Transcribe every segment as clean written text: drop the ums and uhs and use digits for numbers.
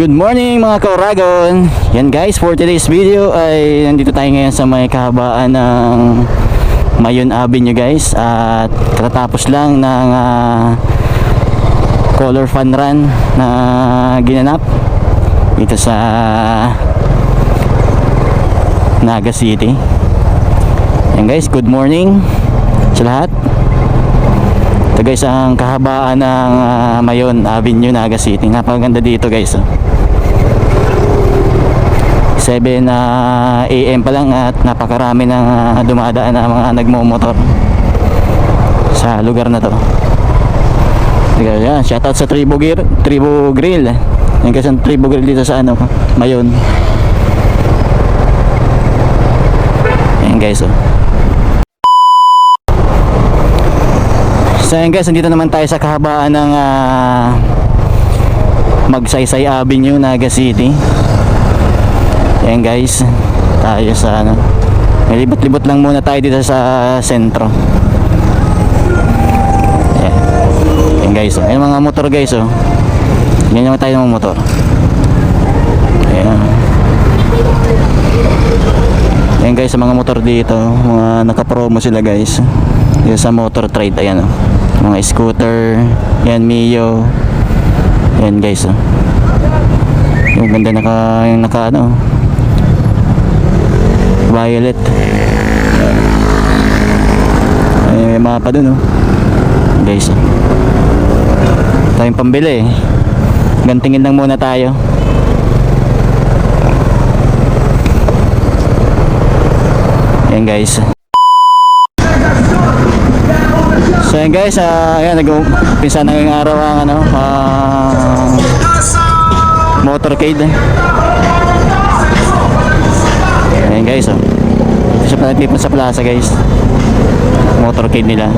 Good morning mga ka-Oragon. Yan guys, for today's video ay nandito tayo ngayon sa may kahabaan ng Mayon Avenue guys. At katatapos lang ng color fun run na ginanap dito sa Naga City. Yan guys, good morning sa lahat. Ito guys ang kahabaan ng Mayon Avenue, Naga City. Napakaganda dito guys. 7 AM pa lang at napakarami ng dumadaan na mga nagmo-motor sa lugar na to. Yan, shoutout sa Tribo Grill. Yan guys ang Tribo Grill dito sa Mayon. Yan guys So yan guys, nandito naman tayo sa kahabaan ng Magsaysay Avenue, Naga City. Yan guys, tayo sa may libot-libot lang muna tayo dito sa sentro. Yan guys, ayun mga motor guys Yan naman tayo ng motor. Yan guys, sa mga motor dito, mga nakapromo sila guys. Dito sa Motor Trade, ayan mga scooter, yan Mio. Yan guys yung ganda naka violet. Ay, may mapa dun guys tayong pambili gantingin lang muna tayo. Yan guys. So yan guys, ayan nag-umpisa na ngayong araw ang motorcade. Ayan guys siya pa nagtipon sa plaza guys, motorcade nila.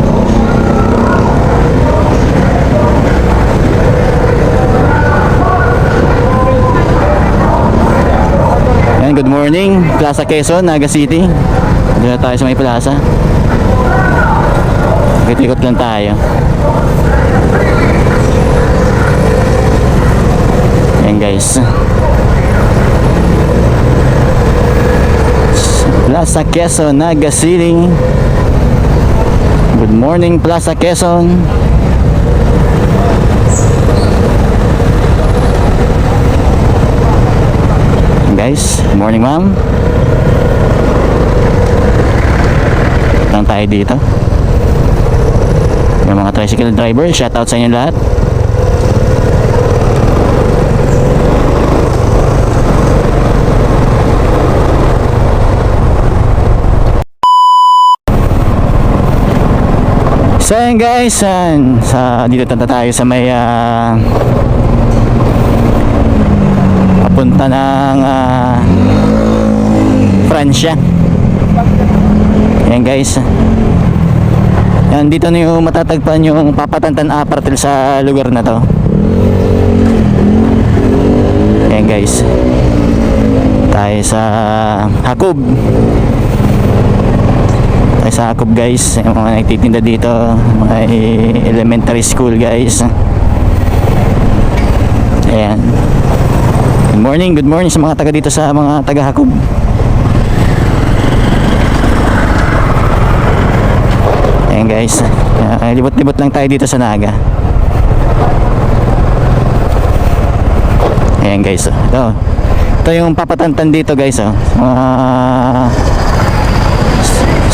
Ayan, good morning Plaza Quezon, Naga City. Dito tayo sa may plaza. Ikot lang tayo. Ayan guys, Plaza Quezon, Naga City. Good morning Plaza Quezon. Guys, good morning ma'am. Lang tayo dito. Yung mga tricycle driver, shout out sa inyo lahat. So yan guys, dito tayo sa may papunta ng Francia. Yan guys, yan dito na yung matatagpan yung Papatantan Apartel sa lugar na to. Yan guys, tayo sa Hakob. Sa Hakob guys, yung mga nagtitinda dito, mga elementary school guys. Ayan, good morning sa mga taga dito, sa mga taga Hakob. Ayan guys, libot-libot lang tayo dito sa Naga. Ayan guys, ito yung Papatantan dito guys.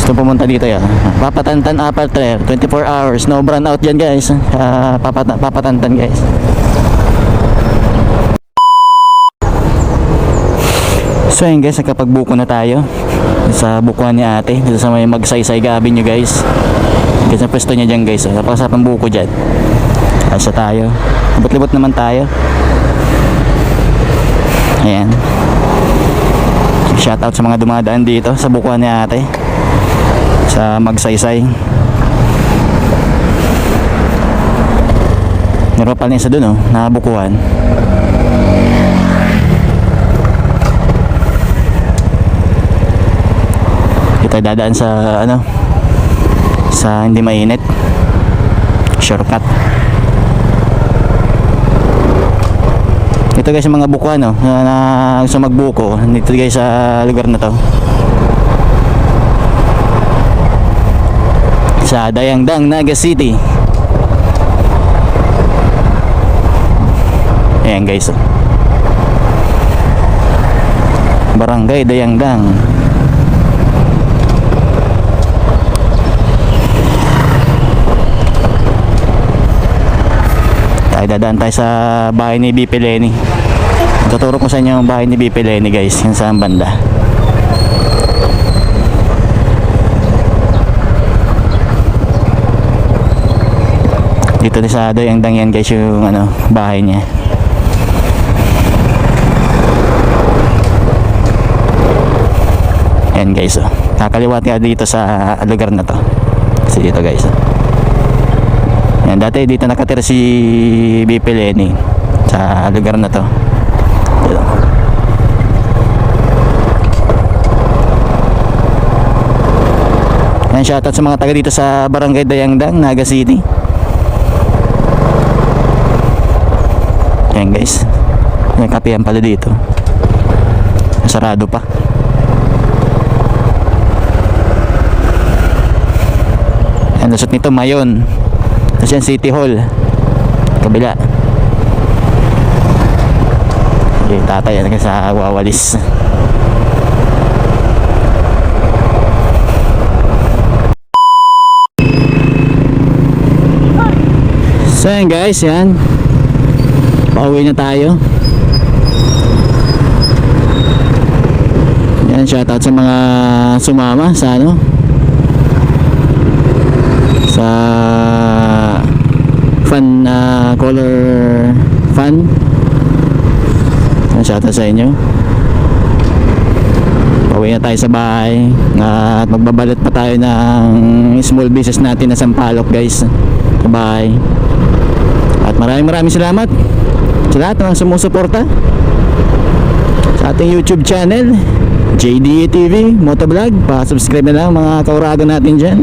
Gusto pumunta dito yan, Papatantan Apartel 24 hours, no brand out dyan guys. Papatantan guys. So yun guys, nakapagbuko na tayo sa bukuan ni ate dito sa may Magsaysay Avenue guys. Guys, ang pwesto niya dyan guys, napakasapang buko dyan. Asa tayo, libot-libot naman tayo. Ayan, shout out sa mga dumadaan dito sa bukuan ni ate sa Magsaysay. Meron pa rin isa dun nakabukuhan. Kita dadaan sa sa hindi mainit, shortcut. Ito guys yung mga bukuan no, na gusto magbuko dito guys sa lugar na to. Sa Dayangdang, Naga City. Ayan guys. Barangay Dayangdang. Dadaan tayo sa bahay ni BP Lenny. Tuturo ko sa inyo yung bahay ni BP Lenny guys, yung sa banda. Dito sa Dayangdang yan guys yung ano, bahay niya. Yan guys, oh. Kakaliwat nga dito sa lugar na to. Kasi dito guys, oh. Yan, dati dito nakatira si BP Lenny sa lugar na to. Dito. Yan, shoutout sa mga taga dito sa Barangay Dayangdang, Naga City. Yan guys, may kapihan pala dito. Sarado pa. Yan, lusot nito Mayon. Tapos yan City Hall kabila. Okay, tatay yan sa wawalis. So yan guys, yan pauwi na tayo. Yan, shoutout sa mga sumama sa ano, sa fan, color fan. Shoutout sa inyo. Pauwi na tayo sa bahay at magbabalot pa tayo ng small business natin na Sampaloc guys sa bahay. At maraming salamat sa lahat ng sumusuporta sa ating YouTube channel JDA TV Motovlog. Pa-subscribe na lang mga kaurago natin dyan.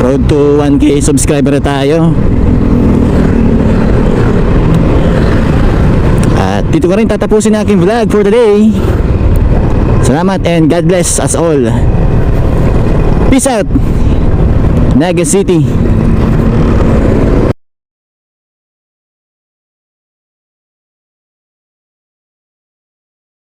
Road to 1K subscriber na tayo. At dito ko rin tatapusin aking vlog for today. Salamat and God bless us all. Peace out, Naga City.